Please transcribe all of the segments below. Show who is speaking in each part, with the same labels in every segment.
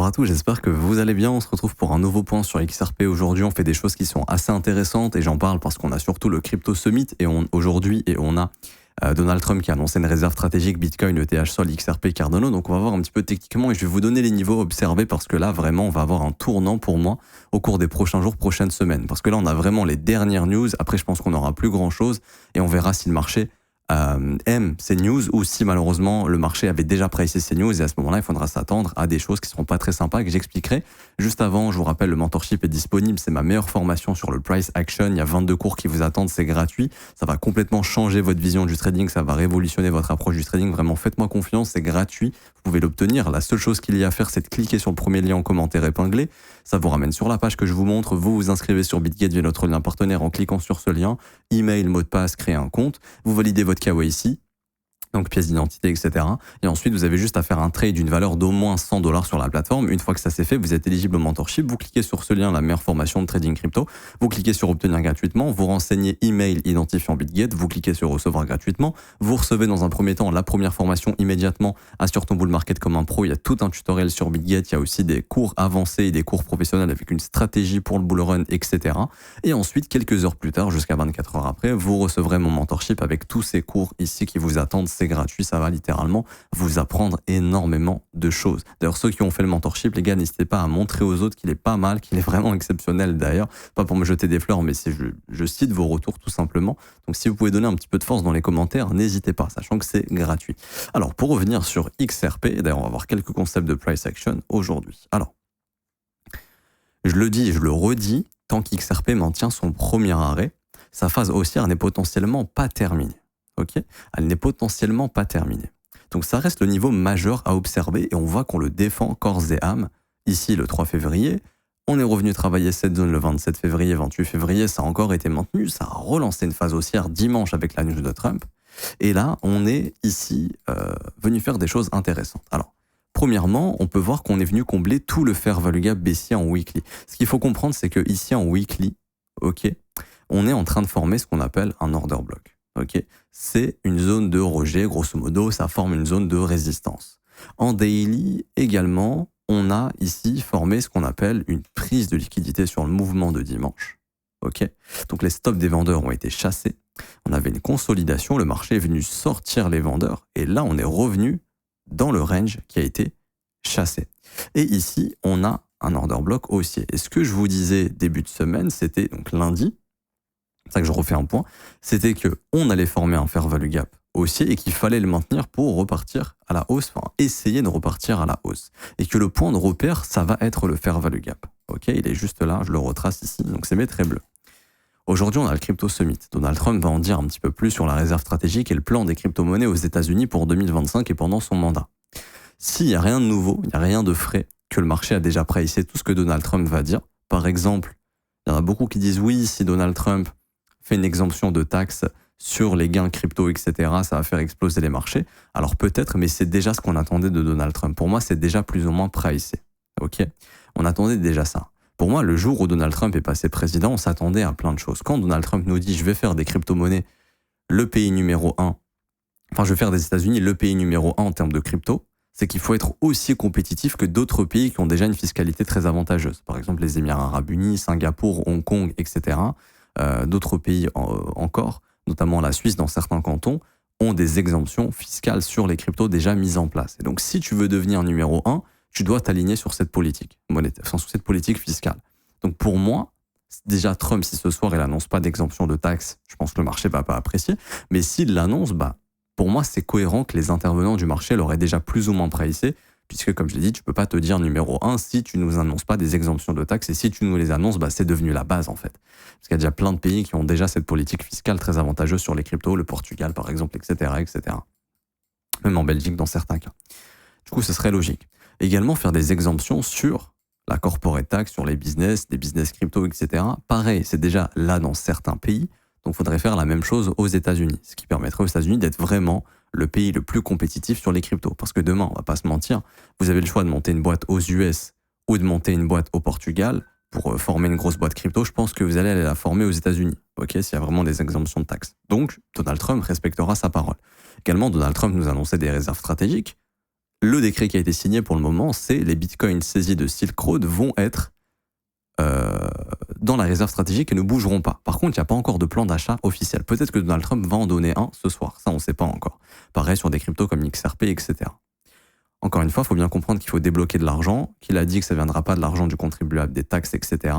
Speaker 1: Bonjour à tous, j'espère que vous allez bien. On se retrouve pour un nouveau point sur XRP. Aujourd'hui, on fait des choses qui sont assez intéressantes et j'en parle parce qu'on a surtout le Crypto Summit aujourd'hui et on a Donald Trump qui a annoncé une réserve stratégique Bitcoin, ETH, Sol, XRP, Cardano. Donc on va voir un petit peu techniquement et je vais vous donner les niveaux observés parce que là, vraiment, on va avoir un tournant pour moi au cours des prochains jours, prochaines semaines. Parce que là, on a vraiment les dernières news. Après, je pense qu'on n'aura plus grand-chose et on verra si le marché aime ces news ou si malheureusement le marché avait déjà pricé ces news et à ce moment-là il faudra s'attendre à des choses qui seront pas très sympas et que j'expliquerai. Juste avant, je vous rappelle, le mentorship est disponible, c'est ma meilleure formation sur le price action, il y a 22 cours qui vous attendent, c'est gratuit, ça va complètement changer votre vision du trading, ça va révolutionner votre approche du trading, vraiment faites-moi confiance, c'est gratuit, vous pouvez l'obtenir, la seule chose qu'il y a à faire c'est de cliquer sur le premier lien en commentaire épinglé, ça vous ramène sur la page que je vous montre, vous vous inscrivez sur Bitget via notre lien partenaire en cliquant sur ce lien, email, mot de passe, créer un compte, vous validez votre KYC, donc pièce d'identité, etc. Et ensuite, vous avez juste à faire un trade d'une valeur d'au moins $100 sur la plateforme. Une fois que ça c'est fait, vous êtes éligible au mentorship. Vous cliquez sur ce lien, la meilleure formation de trading crypto. Vous cliquez sur obtenir gratuitement. Vous renseignez email identifiant Bitget. Vous cliquez sur recevoir gratuitement. Vous recevez dans un premier temps la première formation immédiatement. Assure ton bull market comme un pro. Il y a tout un tutoriel sur Bitget. Il y a aussi des cours avancés et des cours professionnels avec une stratégie pour le bull run, etc. Et ensuite, quelques heures plus tard, jusqu'à 24 heures après, vous recevrez mon mentorship avec tous ces cours ici qui vous attendent. C'est gratuit, ça va littéralement vous apprendre énormément de choses. D'ailleurs, ceux qui ont fait le mentorship, les gars, n'hésitez pas à montrer aux autres qu'il est pas mal, qu'il est vraiment exceptionnel d'ailleurs. Pas pour me jeter des fleurs, mais je cite vos retours tout simplement. Donc si vous pouvez donner un petit peu de force dans les commentaires, n'hésitez pas, sachant que c'est gratuit. Alors, pour revenir sur XRP, d'ailleurs, on va voir quelques concepts de price action aujourd'hui. Alors, je le dis et je le redis, tant qu'XRP maintient son premier arrêt, sa phase haussière n'est potentiellement pas terminée. Ok, elle n'est potentiellement pas terminée. Donc ça reste le niveau majeur à observer et on voit qu'on le défend corps et âme. Ici, le 3 février, on est revenu travailler cette zone le 27 février, 28 février, ça a encore été maintenu, ça a relancé une phase haussière dimanche avec la news de Trump. Et là, on est ici venu faire des choses intéressantes. Alors, premièrement, on peut voir qu'on est venu combler tout le fair value gap baissier en weekly. Ce qu'il faut comprendre, c'est que ici en weekly, ok, on est en train de former ce qu'on appelle un order block. Ok, c'est une zone de rejet, grosso modo, ça forme une zone de résistance. En daily, également, on a ici formé ce qu'on appelle une prise de liquidité sur le mouvement de dimanche. Ok, donc les stops des vendeurs ont été chassés. On avait une consolidation, le marché est venu sortir les vendeurs, et là, on est revenu dans le range qui a été chassé. Et ici, on a un order block haussier. Et ce que je vous disais début de semaine, c'était donc lundi, c'est ça que je refais un point, c'était qu'on allait former un fair value gap haussier et qu'il fallait le maintenir pour repartir à la hausse, enfin essayer de repartir à la hausse. Et que le point de repère, ça va être le fair value gap. Ok, il est juste là, je le retrace ici, donc c'est mes traits bleus. Aujourd'hui, on a le Crypto Summit. Donald Trump va en dire un petit peu plus sur la réserve stratégique et le plan des crypto-monnaies aux États-Unis pour 2025 et pendant son mandat. S'il n'y a rien de nouveau, il n'y a rien de frais, que le marché a déjà précisé tout ce que Donald Trump va dire, par exemple, il y en a beaucoup qui disent oui, si Donald Trump fait une exemption de taxes sur les gains crypto, etc., ça va faire exploser les marchés. Alors peut-être, mais c'est déjà ce qu'on attendait de Donald Trump. Pour moi, c'est déjà plus ou moins pricé. Ok, on attendait déjà ça. Pour moi, le jour où Donald Trump est passé président, on s'attendait à plein de choses. Quand Donald Trump nous dit « je vais faire des crypto-monnaies le pays numéro 1 », enfin je vais faire des États-Unis le pays numéro 1 en termes de crypto, c'est qu'il faut être aussi compétitif que d'autres pays qui ont déjà une fiscalité très avantageuse. Par exemple, les Émirats Arabes Unis, Singapour, Hong Kong, etc., d'autres pays encore, notamment la Suisse dans certains cantons, ont des exemptions fiscales sur les cryptos déjà mises en place. Et donc, si tu veux devenir numéro 1, tu dois t'aligner sur cette politique monétaire, enfin, sur cette politique fiscale. Donc, pour moi, déjà Trump, si ce soir il n'annonce pas d'exemption de taxes, je pense que le marché va pas apprécier. Mais s'il l'annonce, pour moi, c'est cohérent que les intervenants du marché l'auraient déjà plus ou moins pricé, puisque, comme je l'ai dit, tu peux pas te dire numéro 1 si tu nous annonces pas des exemptions de taxes, et si tu nous les annonces, c'est devenu la base, en fait. Parce qu'il y a déjà plein de pays qui ont déjà cette politique fiscale très avantageuse sur les cryptos, le Portugal, par exemple, etc., etc. Même en Belgique, dans certains cas. Du coup, ce serait logique. Également, faire des exemptions sur la corporate tax, sur les business, des business crypto, etc. Pareil, c'est déjà là dans certains pays, donc il faudrait faire la même chose aux États-Unis, ce qui permettrait aux États-Unis d'être vraiment le pays le plus compétitif sur les cryptos. Parce que demain, on va pas se mentir, vous avez le choix de monter une boîte aux US ou de monter une boîte au Portugal pour former une grosse boîte crypto. Je pense que vous allez la former aux États-Unis, ok, s'il y a vraiment des exemptions de taxes. Donc, Donald Trump respectera sa parole. Également, Donald Trump nous annonçait des réserves stratégiques. Le décret qui a été signé pour le moment, c'est les bitcoins saisis de Silk Road vont être dans la réserve stratégique et ne bougeront pas. Par contre, il n'y a pas encore de plan d'achat officiel. Peut-être que Donald Trump va en donner un ce soir. Ça, on ne sait pas encore. Pareil sur des cryptos comme XRP, etc. Encore une fois, il faut bien comprendre qu'il faut débloquer de l'argent, qu'il a dit que ça ne viendra pas de l'argent du contribuable, des taxes, etc.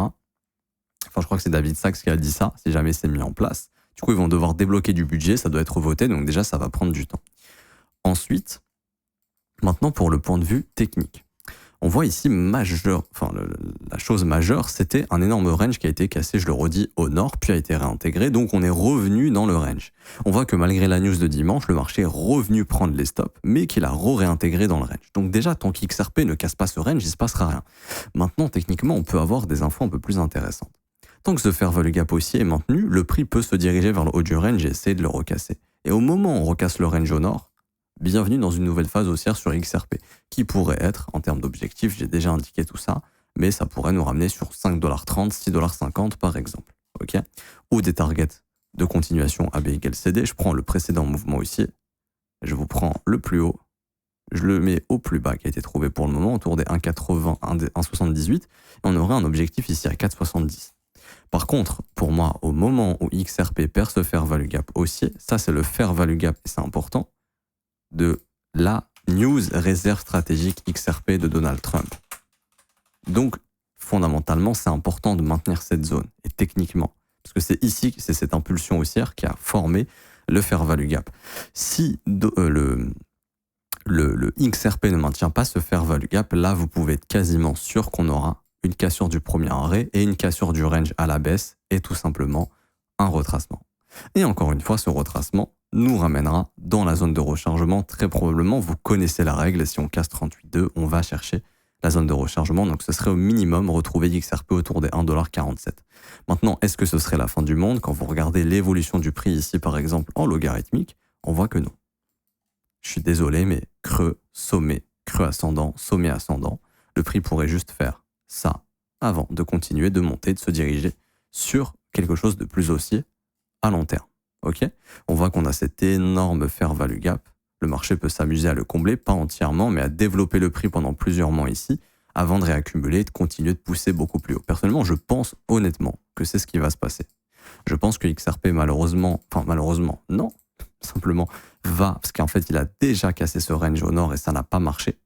Speaker 1: Enfin, je crois que c'est David Sachs qui a dit ça, si jamais c'est mis en place. Du coup, ils vont devoir débloquer du budget, ça doit être voté, donc déjà, ça va prendre du temps. Ensuite, maintenant pour le point de vue technique. On voit ici la chose majeure, c'était un énorme range qui a été cassé, je le redis, au nord, puis a été réintégré, donc on est revenu dans le range. On voit que malgré la news de dimanche, le marché est revenu prendre les stops, mais qu'il a réintégré dans le range. Donc déjà, tant qu'XRP ne casse pas ce range, il ne se passera rien. Maintenant, techniquement, on peut avoir des infos un peu plus intéressantes. Tant que ce fair value gap haussier est maintenu, le prix peut se diriger vers le haut du range et essayer de le recasser. Et au moment où on recasse le range au nord, bienvenue dans une nouvelle phase haussière sur XRP, qui pourrait être, en termes d'objectifs, j'ai déjà indiqué tout ça, mais ça pourrait nous ramener sur 5,30$, 6,50$ par exemple. Okay, ou des targets de continuation AB égale CD. Je prends le précédent mouvement haussier, je vous prends le plus haut, je le mets au plus bas qui a été trouvé pour le moment, autour des 1,80, 1,78, et on aurait un objectif ici à 4,70. Par contre, pour moi, au moment où XRP perd ce fair value gap haussier, ça c'est le fair value gap, et c'est important, de la news réserve stratégique XRP de Donald Trump. Donc, fondamentalement, c'est important de maintenir cette zone, et techniquement, parce que c'est ici, c'est cette impulsion haussière qui a formé le fair value gap. Si le XRP ne maintient pas ce fair value gap, là, vous pouvez être quasiment sûr qu'on aura une cassure du premier arrêt et une cassure du range à la baisse, et tout simplement un retracement. Et encore une fois, ce retracement nous ramènera dans la zone de rechargement. Très probablement, vous connaissez la règle, si on casse 38,2, on va chercher la zone de rechargement. Donc ce serait au minimum retrouver XRP autour des 1,47$. Maintenant, est-ce que ce serait la fin du monde? Quand vous regardez l'évolution du prix ici, par exemple, en logarithmique, on voit que non. Je suis désolé, mais creux, sommet, creux ascendant, sommet ascendant. Le prix pourrait juste faire ça avant de continuer de monter, de se diriger sur quelque chose de plus haussier à long terme. Okay, on voit qu'on a cet énorme fair value gap. Le marché peut s'amuser à le combler, pas entièrement, mais à développer le prix pendant plusieurs mois ici, avant de réaccumuler et de continuer de pousser beaucoup plus haut. Personnellement, je pense honnêtement que c'est ce qui va se passer. Je pense que XRP, malheureusement, non, simplement parce qu'en fait, il a déjà cassé ce range au nord et ça n'a pas marché.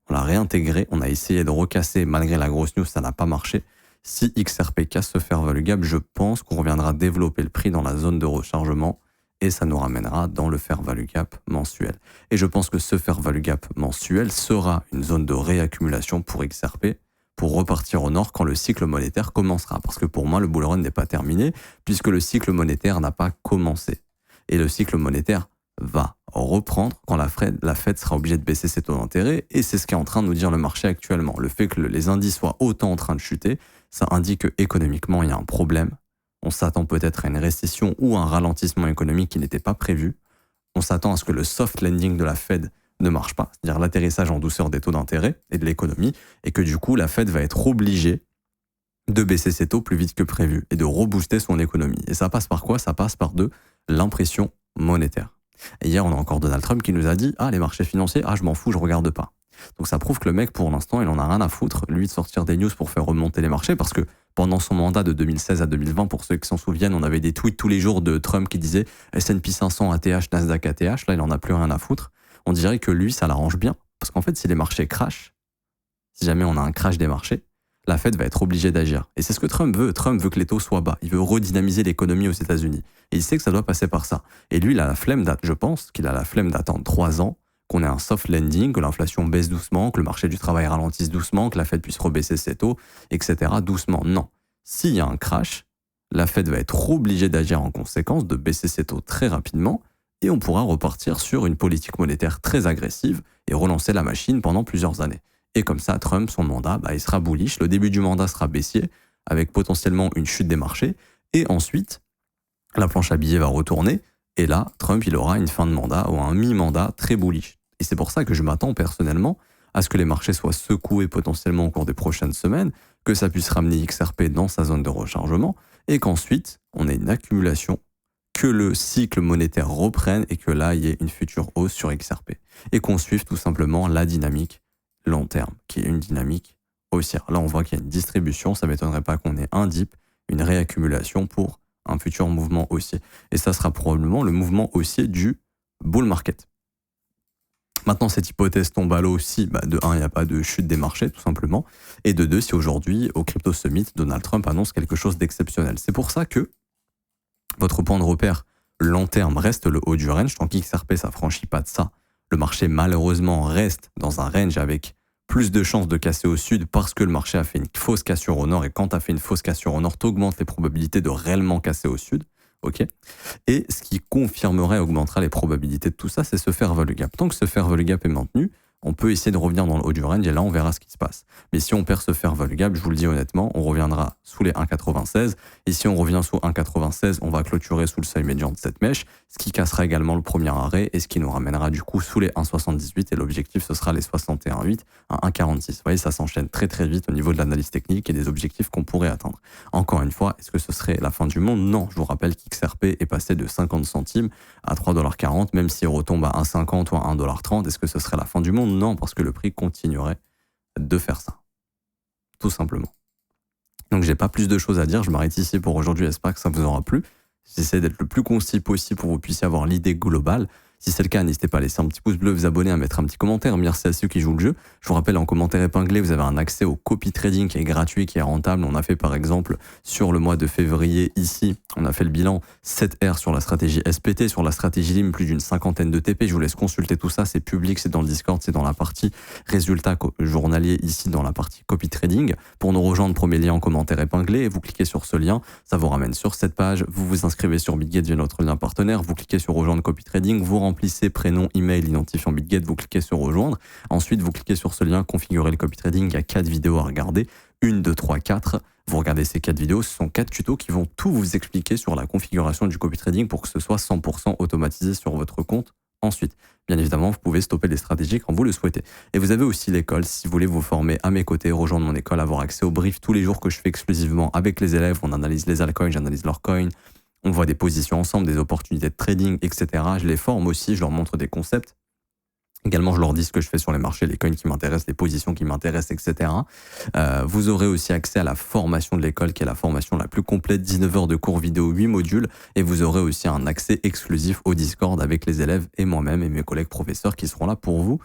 Speaker 1: On l'a réintégré, on a essayé de recasser malgré la grosse news, ça n'a pas marché. Si XRP casse ce fair value gap, je pense qu'on reviendra développer le prix dans la zone de rechargement et ça nous ramènera dans le fair value gap mensuel. Et je pense que ce fair value gap mensuel sera une zone de réaccumulation pour XRP pour repartir au nord quand le cycle monétaire commencera. Parce que pour moi, le bull run n'est pas terminé puisque le cycle monétaire n'a pas commencé. Et le cycle monétaire va reprendre quand la Fed sera obligée de baisser ses taux d'intérêt et c'est ce qu'est en train de nous dire le marché actuellement. Le fait que les indices soient autant en train de chuter, ça indique qu'économiquement, il y a un problème. On s'attend peut-être à une récession ou un ralentissement économique qui n'était pas prévu. On s'attend à ce que le soft landing de la Fed ne marche pas, c'est-à-dire l'atterrissage en douceur des taux d'intérêt et de l'économie, et que du coup, la Fed va être obligée de baisser ses taux plus vite que prévu et de rebooster son économie. Et ça passe par quoi? Ça passe par de l'impression monétaire. Et hier, on a encore Donald Trump qui nous a dit « Ah, les marchés financiers, je m'en fous, je regarde pas ». Donc ça prouve que le mec, pour l'instant, il en a rien à foutre, lui, de sortir des news pour faire remonter les marchés, parce que pendant son mandat de 2016 à 2020, pour ceux qui s'en souviennent, on avait des tweets tous les jours de Trump qui disait S&P 500 ATH, Nasdaq ATH, là, il en a plus rien à foutre. On dirait que lui, ça l'arrange bien, parce qu'en fait, si les marchés crashent, si jamais on a un crash des marchés, la Fed va être obligée d'agir. Et c'est ce que Trump veut. Trump veut que les taux soient bas. Il veut redynamiser l'économie aux États-Unis. Et il sait que ça doit passer par ça. Et lui, il a la flemme, je pense qu'il a la flemme d'attendre 3 ans, qu'on ait un soft landing, que l'inflation baisse doucement, que le marché du travail ralentisse doucement, que la Fed puisse rebaisser ses taux, etc. doucement. Non. S'il y a un crash, la Fed va être obligée d'agir en conséquence, de baisser ses taux très rapidement, et on pourra repartir sur une politique monétaire très agressive et relancer la machine pendant plusieurs années. Et comme ça, Trump, son mandat, il sera bullish. Le début du mandat sera baissier, avec potentiellement une chute des marchés. Et ensuite, la planche à billets va retourner. Et là, Trump, il aura une fin de mandat ou un mi-mandat très bullish. Et c'est pour ça que je m'attends personnellement à ce que les marchés soient secoués potentiellement au cours des prochaines semaines, que ça puisse ramener XRP dans sa zone de rechargement, et qu'ensuite, on ait une accumulation, que le cycle monétaire reprenne et que là, il y ait une future hausse sur XRP. Et qu'on suive tout simplement la dynamique long terme, qui est une dynamique haussière. Là, on voit qu'il y a une distribution, ça ne m'étonnerait pas qu'on ait un dip, une réaccumulation pour un futur mouvement haussier. Et ça sera probablement le mouvement haussier du bull market. Maintenant, cette hypothèse tombe à l'eau si, de 1, il n'y a pas de chute des marchés, tout simplement, et de 2, si aujourd'hui, au Crypto Summit, Donald Trump annonce quelque chose d'exceptionnel. C'est pour ça que votre point de repère long terme reste le haut du range, tant qu'XRP, ça franchit pas de ça. Le marché, malheureusement, reste dans un range avec plus de chances de casser au sud parce que le marché a fait une fausse cassure au nord, et quand tu as fait une fausse cassure au nord, tu augmentes les probabilités de réellement casser au sud. Ok. Et ce qui confirmerait, augmentera les probabilités de tout ça, c'est ce fair value gap. Tant que ce fair value gap est maintenu, on peut essayer de revenir dans le haut du range et là on verra ce qui se passe. Mais si on perd ce fair value gap, je vous le dis honnêtement, on reviendra sous les 1,96. Et si on revient sous 1,96, on va clôturer sous le seuil médian de cette mèche, ce qui cassera également le premier arrêt et ce qui nous ramènera du coup sous les 1,78 et l'objectif ce sera les 61,8 à 1,46. Vous voyez, ça s'enchaîne très très vite au niveau de l'analyse technique et des objectifs qu'on pourrait atteindre. Encore une fois, est-ce que ce serait la fin du monde? Non, je vous rappelle qu'XRP est passé de 50 centimes à 3,40 $, même s'il retombe à 1,50 ou à 1,30 $, est-ce que ce serait la fin du monde? Non, parce que le prix continuerait de faire ça. Tout simplement. Donc j'ai pas plus de choses à dire, je m'arrête ici pour aujourd'hui, j'espère que ça vous aura plu. J'essaie d'être le plus concis possible pour que vous puissiez avoir l'idée globale. Si c'est le cas, n'hésitez pas à laisser un petit pouce bleu, vous abonner, à mettre un petit commentaire. Merci à ceux qui jouent le jeu. Je vous rappelle, en commentaire épinglé, vous avez un accès au copy trading qui est gratuit, qui est rentable. On a fait par exemple sur le mois de février ici, on a fait le bilan 7R sur la stratégie SPT, sur la stratégie LIM, plus d'une 50aine de TP. Je vous laisse consulter tout ça, c'est public, c'est dans le Discord, c'est dans la partie résultats journaliers ici dans la partie copy trading. Pour nous rejoindre, premier lien en commentaire épinglé et vous cliquez sur ce lien, ça vous ramène sur cette page. Vous vous inscrivez sur BitGet via notre lien partenaire, vous cliquez sur rejoindre copy trading, vous remplissez prénom, email, identifiant BitGet, vous cliquez sur rejoindre. Ensuite, vous cliquez sur ce lien, configurer le copy trading. Il y a 4 vidéos à regarder. 1, 2, 3, 4. Vous regardez ces 4 vidéos. Ce sont 4 tutos qui vont tout vous expliquer sur la configuration du copy trading pour que ce soit 100% automatisé sur votre compte. Ensuite, bien évidemment, vous pouvez stopper les stratégies quand vous le souhaitez. Et vous avez aussi l'école, si vous voulez vous former à mes côtés, rejoindre mon école, avoir accès au brief tous les jours que je fais exclusivement avec les élèves. On analyse les altcoins, j'analyse leurs coins. On voit des positions ensemble, des opportunités de trading, etc. Je les forme aussi, je leur montre des concepts. Également, je leur dis ce que je fais sur les marchés, les coins qui m'intéressent, les positions qui m'intéressent, etc. Vous aurez aussi accès à la formation de l'école, qui est la formation la plus complète, 19 heures de cours vidéo, 8 modules. Et vous aurez aussi un accès exclusif au Discord avec les élèves et moi-même et mes collègues professeurs qui seront là pour vous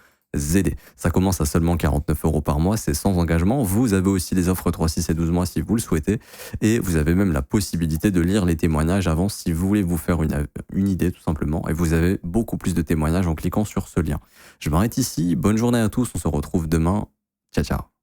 Speaker 1: aider. Ça commence à seulement 49 € par mois, c'est sans engagement. Vous avez aussi des offres 3, 6 et 12 mois si vous le souhaitez. Et vous avez même la possibilité de lire les témoignages avant si vous voulez vous faire une idée tout simplement. Et vous avez beaucoup plus de témoignages en cliquant sur ce lien. Je m'arrête ici. Bonne journée à tous. On se retrouve demain. Ciao, ciao.